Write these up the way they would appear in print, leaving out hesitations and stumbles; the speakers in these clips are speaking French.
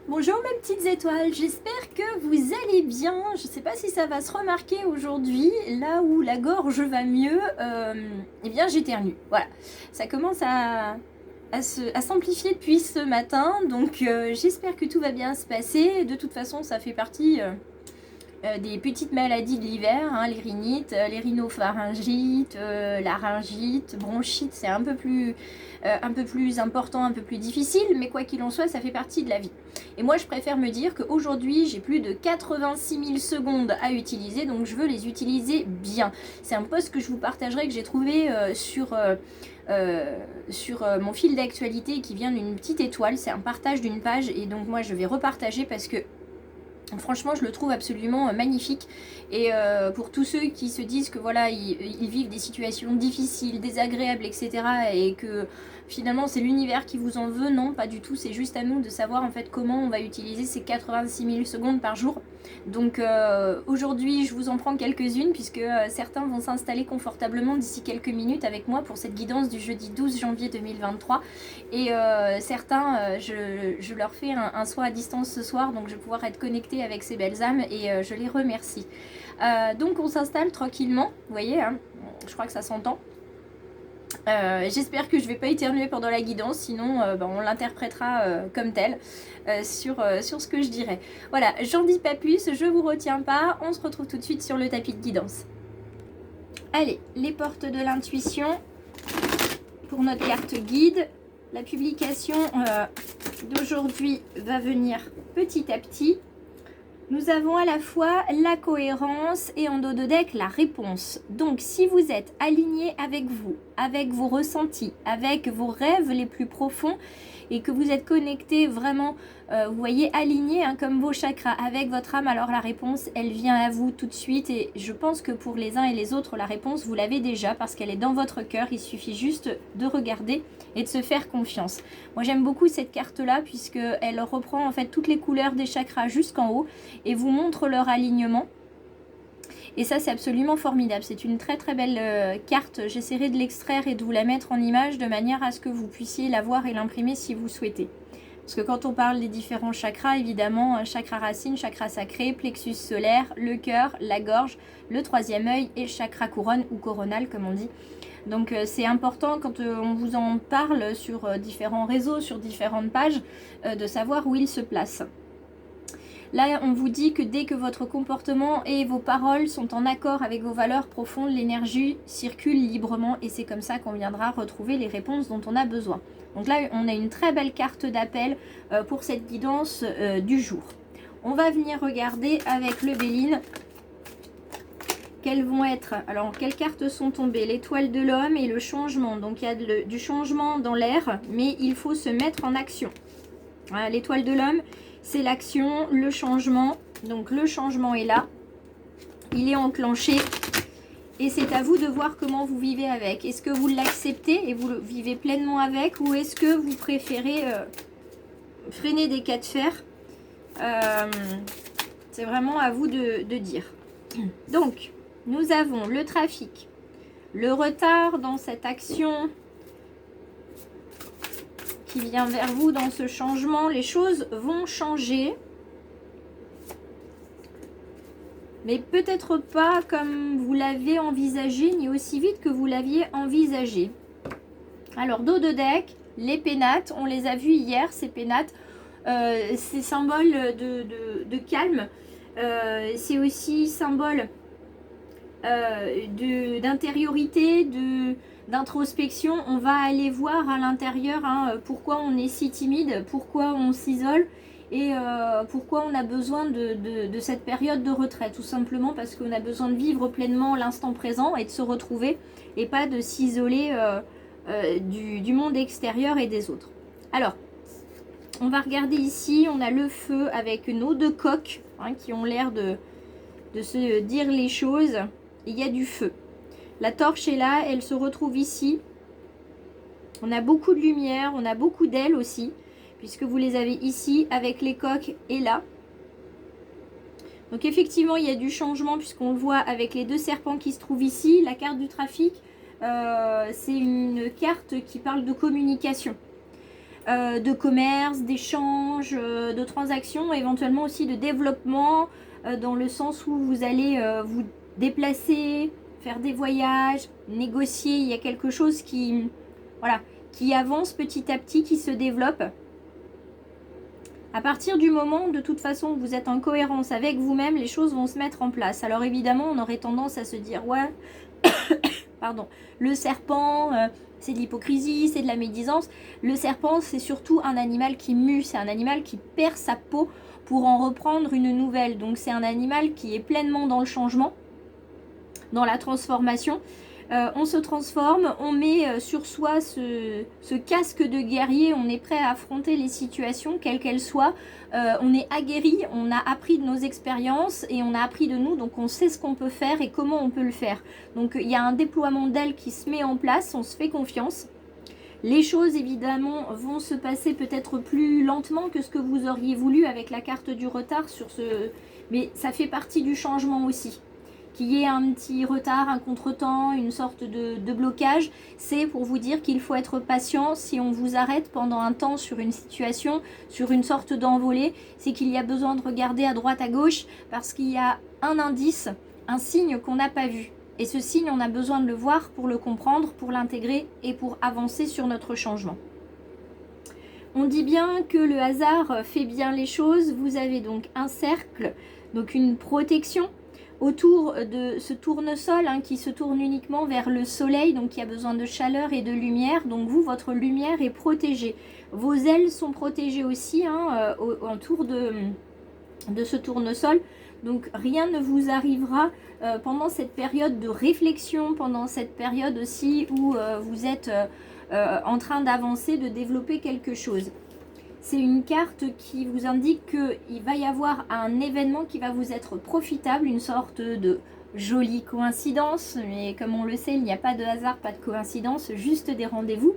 Bonjour mes petites étoiles, j'espère que vous allez bien. Je ne sais pas si ça va se remarquer aujourd'hui, là où la gorge va mieux, eh bien j'éternue. Voilà, ça commence à s'amplifier depuis ce matin, donc j'espère que tout va bien se passer. De toute façon, ça fait partie des petites maladies de l'hiver, hein, les rhinites, les rhinopharyngites, laryngite, bronchite, c'est un peu plus important, un peu plus difficile, mais quoi qu'il en soit, ça fait partie de la vie. Et moi, je préfère me dire qu'aujourd'hui, j'ai plus de 86 000 secondes à utiliser, donc je veux les utiliser bien. C'est un post que je vous partagerai, que j'ai trouvé sur mon fil d'actualité qui vient d'une petite étoile. C'est un partage d'une page, et donc moi, je vais repartager parce que franchement, je le trouve absolument magnifique. Et pour tous ceux qui se disent que voilà, ils vivent des situations difficiles, désagréables, etc. et que finalement c'est l'univers qui vous en veut, non, pas du tout. C'est juste à nous de savoir en fait comment on va utiliser ces 86 000 secondes par jour. Donc aujourd'hui, je vous en prends quelques-unes puisque certains vont s'installer confortablement d'ici quelques minutes avec moi pour cette guidance du jeudi 12 janvier 2023. Et certains, je leur fais un soin à distance ce soir, donc je vais pouvoir être connectée avec ces belles âmes et je les remercie. Donc on s'installe tranquillement, vous voyez, hein, je crois que ça s'entend. J'espère que je ne vais pas éternuer pendant la guidance, sinon on l'interprétera comme tel sur ce que je dirais. Voilà, j'en dis pas plus, je vous retiens pas, on se retrouve tout de suite sur le tapis de guidance. Allez, les portes de l'intuition pour notre carte guide. La publication d'aujourd'hui va venir petit à petit. Nous avons à la fois la cohérence et en dos de deck la réponse. Donc si vous êtes aligné avec vous, avec vos ressentis, avec vos rêves les plus profonds et que vous êtes connecté vraiment, vous voyez, aligné hein, comme vos chakras avec votre âme, alors la réponse elle vient à vous tout de suite. Et je pense que pour les uns et les autres la réponse vous l'avez déjà parce qu'elle est dans votre cœur. Il suffit juste de regarder et de se faire confiance. Moi j'aime beaucoup cette carte là puisque elle reprend en fait toutes les couleurs des chakras jusqu'en haut et vous montre leur alignement. Et ça c'est absolument formidable, c'est une très très belle carte. J'essaierai de l'extraire et de vous la mettre en image de manière à ce que vous puissiez la voir et l'imprimer si vous souhaitez. Parce que quand on parle des différents chakras, évidemment, chakra racine, chakra sacré, plexus solaire, le cœur, la gorge, le troisième œil et chakra couronne ou coronal comme on dit. Donc c'est important quand on vous en parle sur différents réseaux, sur différentes pages, de savoir où il se place. Là, on vous dit que dès que votre comportement et vos paroles sont en accord avec vos valeurs profondes, l'énergie circule librement et c'est comme ça qu'on viendra retrouver les réponses dont on a besoin. Donc là, on a une très belle carte d'appel pour cette guidance du jour. On va venir regarder avec le Béline quelles vont être, alors quelles cartes sont tombées, l'étoile de l'homme et le changement. Donc il y a du changement dans l'air, mais il faut se mettre en action. Voilà, l'étoile de l'homme, c'est l'action, le changement. Donc le changement est là, il est enclenché et c'est à vous de voir comment vous vivez avec. Est-ce que vous l'acceptez et vous le vivez pleinement avec, ou est-ce que vous préférez freiner des cas de fer? C'est vraiment à vous de dire. Donc nous avons le trafic, le retard dans cette action qui vient vers vous dans ce changement. Les choses vont changer, mais peut-être pas comme vous l'avez envisagé, ni aussi vite que vous l'aviez envisagé. Alors dos de deck, les pénates, on les a vus hier, ces pénates, c'est symbole de calme, c'est aussi symbole d'intériorité, d'introspection. On va aller voir à l'intérieur hein, pourquoi on est si timide, pourquoi on s'isole et pourquoi on a besoin de cette période de retrait. Tout simplement parce qu'on a besoin de vivre pleinement l'instant présent et de se retrouver et pas de s'isoler du monde extérieur et des autres. Alors, on va regarder ici, on a le feu avec nos deux coqs hein, qui ont l'air de se dire les choses. Il y a du feu. La torche est là, elle se retrouve ici. On a beaucoup de lumière, on a beaucoup d'ailes aussi, puisque vous les avez ici avec les coques et là. Donc effectivement, il y a du changement puisqu'on le voit avec les deux serpents qui se trouvent ici. La carte du trafic, c'est une carte qui parle de communication. de commerce, d'échange, de transactions, éventuellement aussi de développement, dans le sens où vous allez vous déplacer, faire des voyages, négocier. Il y a quelque chose qui, voilà, qui avance petit à petit, qui se développe. À partir du moment, de toute façon, où vous êtes en cohérence avec vous-même, les choses vont se mettre en place. Alors évidemment, on aurait tendance à se dire, ouais, pardon, le serpent, c'est de l'hypocrisie, c'est de la médisance. Le serpent, c'est surtout un animal qui mue, c'est un animal qui perd sa peau pour en reprendre une nouvelle. Donc c'est un animal qui est pleinement dans le changement, dans la transformation. On se transforme, on met sur soi ce casque de guerrier, on est prêt à affronter les situations, quelles qu'elles soient. On est aguerri, on a appris de nos expériences et on a appris de nous, donc on sait ce qu'on peut faire et comment on peut le faire. Donc il y a un déploiement d'ailes qui se met en place, on se fait confiance. Les choses évidemment vont se passer peut-être plus lentement que ce que vous auriez voulu avec la carte du retard sur ce... Mais ça fait partie du changement aussi. Qu'il y ait un petit retard, un contretemps, une sorte de blocage, c'est pour vous dire qu'il faut être patient. Si on vous arrête pendant un temps sur une situation, sur une sorte d'envolée, c'est qu'il y a besoin de regarder à droite, à gauche, parce qu'il y a un indice, un signe qu'on n'a pas vu. Et ce signe, on a besoin de le voir pour le comprendre, pour l'intégrer et pour avancer sur notre changement. On dit bien que le hasard fait bien les choses. Vous avez donc un cercle, donc une protection autour de ce tournesol qui se tourne uniquement vers le soleil, donc il y a besoin de chaleur et de lumière. Donc vous, votre lumière est protégée. Vos ailes sont protégées aussi autour de ce tournesol. Donc rien ne vous arrivera pendant cette période de réflexion, pendant cette période aussi où vous êtes en train d'avancer, de développer quelque chose. C'est une carte qui vous indique qu'il va y avoir un événement qui va vous être profitable, une sorte de jolie coïncidence, mais comme on le sait, il n'y a pas de hasard, pas de coïncidence, juste des rendez-vous.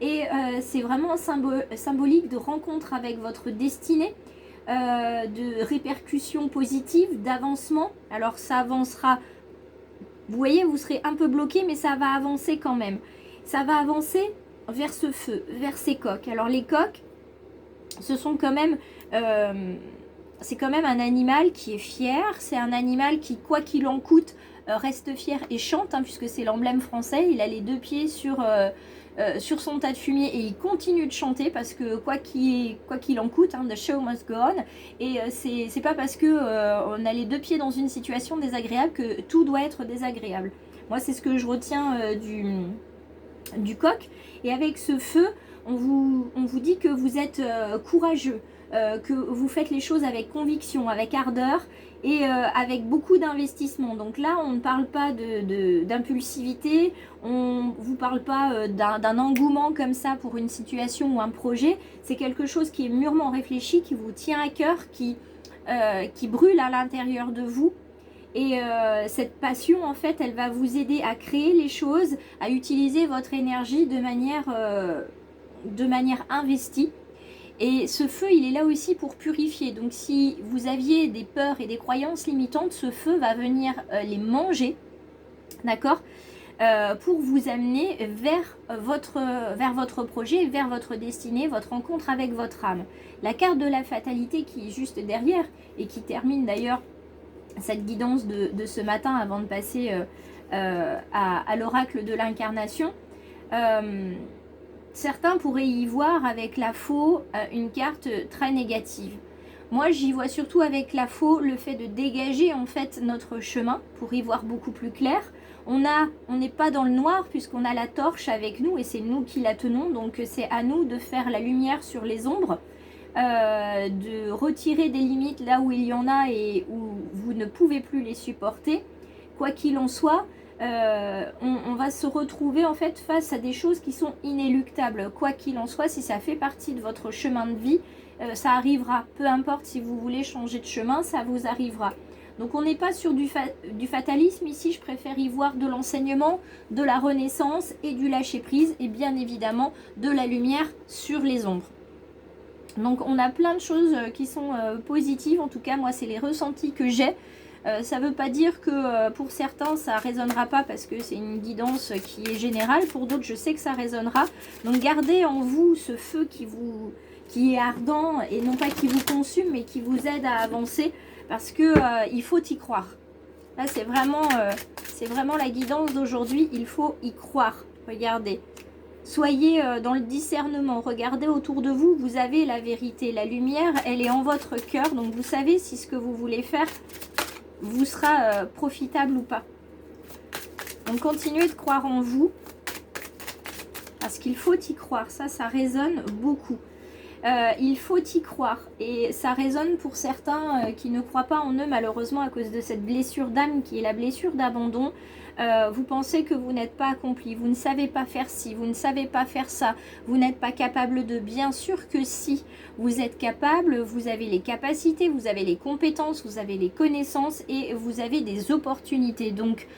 Et c'est vraiment symbolique de rencontre avec votre destinée, de répercussions positives, d'avancement. Alors ça avancera, vous voyez, vous serez un peu bloqué, mais ça va avancer quand même. Ça va avancer vers ce feu, vers ces coqs. Alors les coqs, ce sont quand même, c'est quand même un animal qui est fier, c'est un animal qui, quoi qu'il en coûte, reste fier et chante, puisque c'est l'emblème français. Il a les deux pieds sur son tas de fumier et il continue de chanter parce que quoi qu'il en coûte, the show must go on. Et c'est pas parce que on a les deux pieds dans une situation désagréable que tout doit être désagréable. Moi, c'est ce que je retiens du coq. Et avec ce feu, on vous dit que vous êtes courageux, que vous faites les choses avec conviction, avec ardeur et avec beaucoup d'investissement. Donc là, on ne parle pas d'impulsivité, on ne vous parle pas d'un engouement comme ça pour une situation ou un projet. C'est quelque chose qui est mûrement réfléchi, qui vous tient à cœur, qui brûle à l'intérieur de vous. Et cette passion, en fait, elle va vous aider à créer les choses, à utiliser votre énergie de manière investie. Et ce feu, il est là aussi pour purifier. Donc si vous aviez des peurs et des croyances limitantes, ce feu va venir les manger, d'accord, pour vous amener vers votre projet, vers votre destinée, votre rencontre avec votre âme. La carte de la fatalité qui est juste derrière et qui termine d'ailleurs cette guidance de ce matin avant de passer à l'oracle de l'incarnation. Certains pourraient y voir avec la faux une carte très négative. Moi, j'y vois surtout avec la faux le fait de dégager en fait notre chemin pour y voir beaucoup plus clair. On n'est pas dans le noir puisqu'on a la torche avec nous et c'est nous qui la tenons. Donc c'est à nous de faire la lumière sur les ombres, de retirer des limites là où il y en a et où vous ne pouvez plus les supporter. Quoi qu'il en soit, on va se retrouver en fait face à des choses qui sont inéluctables. Quoi qu'il en soit, si ça fait partie de votre chemin de vie, ça arrivera. Peu importe si vous voulez changer de chemin, ça vous arrivera. Donc on n'est pas sur du fatalisme ici, je préfère y voir de l'enseignement, de la renaissance et du lâcher prise et bien évidemment de la lumière sur les ombres. Donc on a plein de choses qui sont positives, en tout cas moi c'est les ressentis que j'ai. Ça ne veut pas dire que pour certains ça ne résonnera pas parce que c'est une guidance qui est générale. Pour d'autres, je sais que ça résonnera. Donc gardez en vous ce feu qui est ardent et non pas qui vous consume mais qui vous aide à avancer parce que il faut y croire. Là, c'est vraiment la guidance d'aujourd'hui. Il faut y croire. Regardez. Soyez dans le discernement. Regardez autour de vous. Vous avez la vérité. La lumière, elle est en votre cœur. Donc, vous savez si ce que vous voulez faire vous sera profitable ou pas. Donc, continuez de croire en vous. Parce qu'il faut y croire. Ça résonne beaucoup. Il faut y croire. Et ça résonne pour certains qui ne croient pas en eux, malheureusement, à cause de cette blessure d'âme qui est la blessure d'abandon. Vous pensez que vous n'êtes pas accompli, vous ne savez pas faire ci, vous ne savez pas faire ça, vous n'êtes pas capable de. Bien sûr que si, vous êtes capable, vous avez les capacités, vous avez les compétences, vous avez les connaissances et vous avez des opportunités. Donc,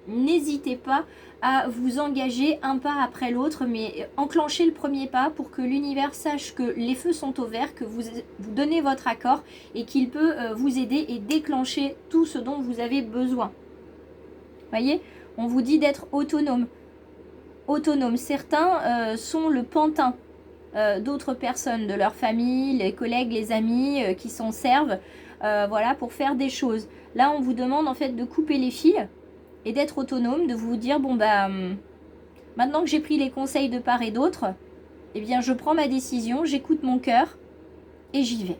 n'hésitez pas à vous engager un pas après l'autre, mais enclenchez le premier pas pour que l'univers sache que les feux sont au vert, que vous donnez votre accord et qu'il peut vous aider et déclencher tout ce dont vous avez besoin. Voyez, on vous dit d'être autonome. Autonome. Certains sont le pantin d'autres personnes, de leur famille, les collègues, les amis qui s'en servent voilà, pour faire des choses. Là, on vous demande en fait de couper les fils et d'être autonome, de vous dire, bon bah, maintenant que j'ai pris les conseils de part et d'autre, eh bien je prends ma décision, j'écoute mon cœur et j'y vais.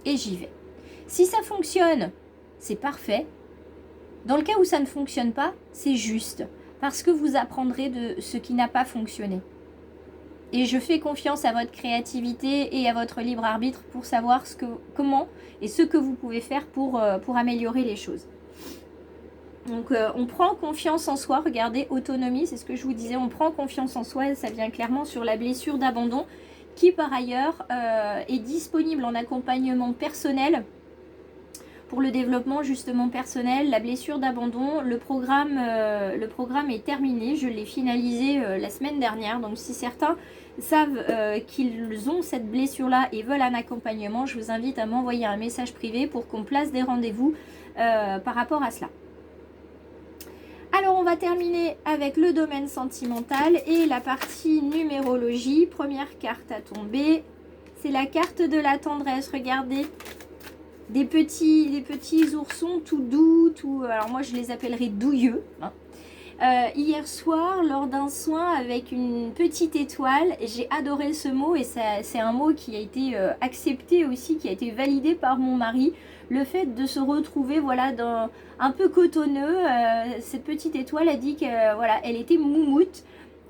Et j'y vais. Si ça fonctionne, c'est parfait. Dans le cas où ça ne fonctionne pas, c'est juste. Parce que vous apprendrez de ce qui n'a pas fonctionné. Et je fais confiance à votre créativité et à votre libre arbitre pour savoir comment et ce que vous pouvez faire pour améliorer les choses. Donc on prend confiance en soi, regardez, autonomie, c'est ce que je vous disais, on prend confiance en soi et ça vient clairement sur la blessure d'abandon qui par ailleurs est disponible en accompagnement personnel pour le développement justement personnel, la blessure d'abandon. Le programme est terminé, je l'ai finalisé la semaine dernière. Donc si certains savent qu'ils ont cette blessure-là et veulent un accompagnement, je vous invite à m'envoyer un message privé pour qu'on place des rendez-vous par rapport à cela. Alors on va terminer avec le domaine sentimental et la partie numérologie. Première carte à tomber, c'est la carte de la tendresse, regardez. Des petits oursons tout doux, alors moi je les appellerais douilleux. Hein. Hier soir, lors d'un soin avec une petite étoile, j'ai adoré ce mot et c'est un mot qui a été accepté aussi, qui a été validé par mon mari. Le fait de se retrouver voilà, un peu cotonneux, cette petite étoile a dit que voilà, elle était moumoute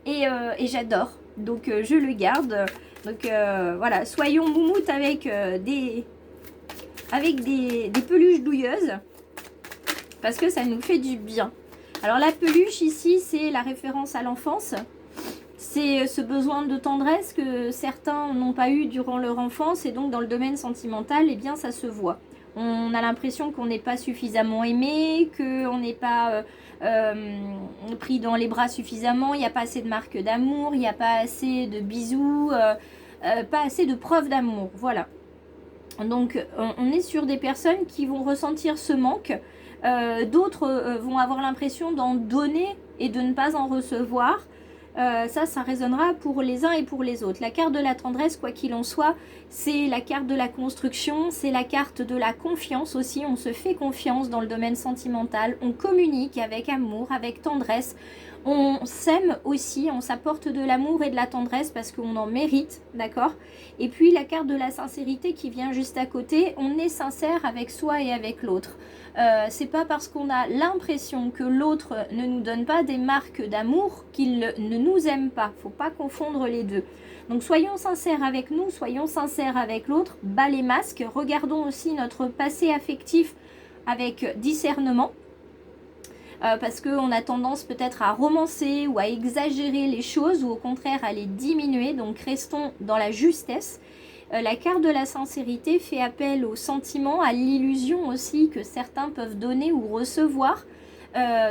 et j'adore. Donc je le garde. Donc voilà, soyons moumoutes avec des peluches douilleuses parce que ça nous fait du bien. Alors la peluche ici, c'est la référence à l'enfance. C'est ce besoin de tendresse que certains n'ont pas eu durant leur enfance et donc dans le domaine sentimental, eh bien ça se voit. On a l'impression qu'on n'est pas suffisamment aimé, qu'on n'est pas pris dans les bras suffisamment, il n'y a pas assez de marques d'amour, il n'y a pas assez de bisous, pas assez de preuves d'amour, voilà. Donc on est sur des personnes qui vont ressentir ce manque, d'autres vont avoir l'impression d'en donner et de ne pas en recevoir. Ça résonnera pour les uns et pour les autres. La carte de la tendresse, quoi qu'il en soit, c'est la carte de la construction, c'est la carte de la confiance aussi. On se fait confiance dans le domaine sentimental, on communique avec amour, avec tendresse. On s'aime aussi, on s'apporte de l'amour et de la tendresse parce qu'on en mérite, d'accord? Et puis la carte de la sincérité qui vient juste à côté, on est sincère avec soi et avec l'autre. C'est pas parce qu'on a l'impression que l'autre ne nous donne pas des marques d'amour qu'il ne nous aime pas. Faut pas confondre les deux. Donc soyons sincères avec nous, soyons sincères avec l'autre, bas les masques, regardons aussi notre passé affectif avec discernement. Parce qu'on a tendance peut-être à romancer ou à exagérer les choses ou au contraire à les diminuer, donc restons dans la justesse. La carte de la sincérité fait appel au sentiment, à l'illusion aussi que certains peuvent donner ou recevoir.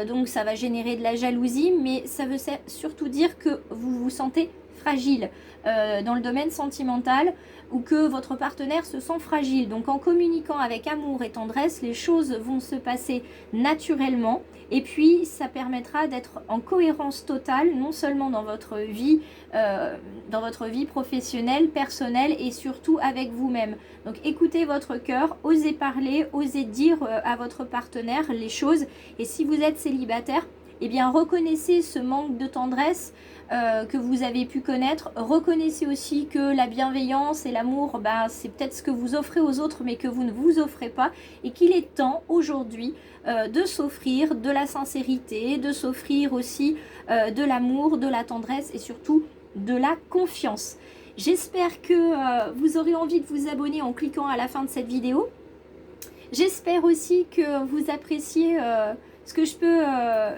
Donc ça va générer de la jalousie, mais ça veut surtout dire que vous vous sentez fragile dans le domaine sentimental ou que votre partenaire se sent fragile. Donc en communiquant avec amour et tendresse, les choses vont se passer naturellement et puis ça permettra d'être en cohérence totale, non seulement dans votre vie professionnelle, personnelle et surtout avec vous-même. Donc écoutez votre cœur, osez parler, osez dire à votre partenaire les choses. Et si vous êtes célibataire, eh bien reconnaissez ce manque de tendresse que vous avez pu connaître. Reconnaissez aussi que la bienveillance et l'amour, c'est peut-être ce que vous offrez aux autres mais que vous ne vous offrez pas, et qu'il est temps aujourd'hui de s'offrir de la sincérité, de s'offrir aussi de l'amour, de la tendresse et surtout de la confiance. J'espère que vous aurez envie de vous abonner en cliquant à la fin de cette vidéo. J'espère aussi que vous appréciez ce que je peux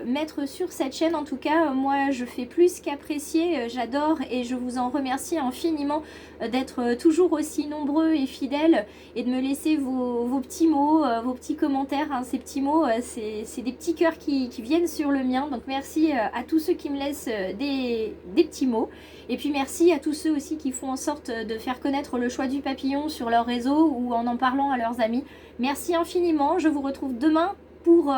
mettre sur cette chaîne. En tout cas, moi je fais plus qu'apprécier, j'adore et je vous en remercie infiniment d'être toujours aussi nombreux et fidèles et de me laisser vos petits mots, vos petits commentaires. Hein. Ces petits mots, c'est des petits cœurs qui viennent sur le mien. Donc merci à tous ceux qui me laissent des petits mots. Et puis merci à tous ceux aussi qui font en sorte de faire connaître le choix du papillon sur leur réseau ou en parlant à leurs amis. Merci infiniment, je vous retrouve demain pour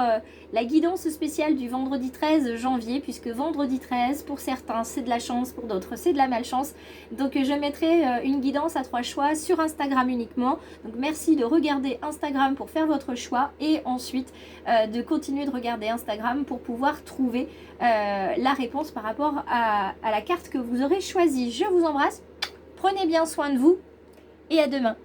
la guidance spéciale du vendredi 13 janvier, puisque vendredi 13, pour certains, c'est de la chance, pour d'autres, c'est de la malchance. Donc je mettrai une guidance à 3 choix sur Instagram uniquement. Donc merci de regarder Instagram pour faire votre choix et ensuite de continuer de regarder Instagram pour pouvoir trouver la réponse par rapport à la carte que vous aurez choisie. Je vous embrasse, prenez bien soin de vous et à demain.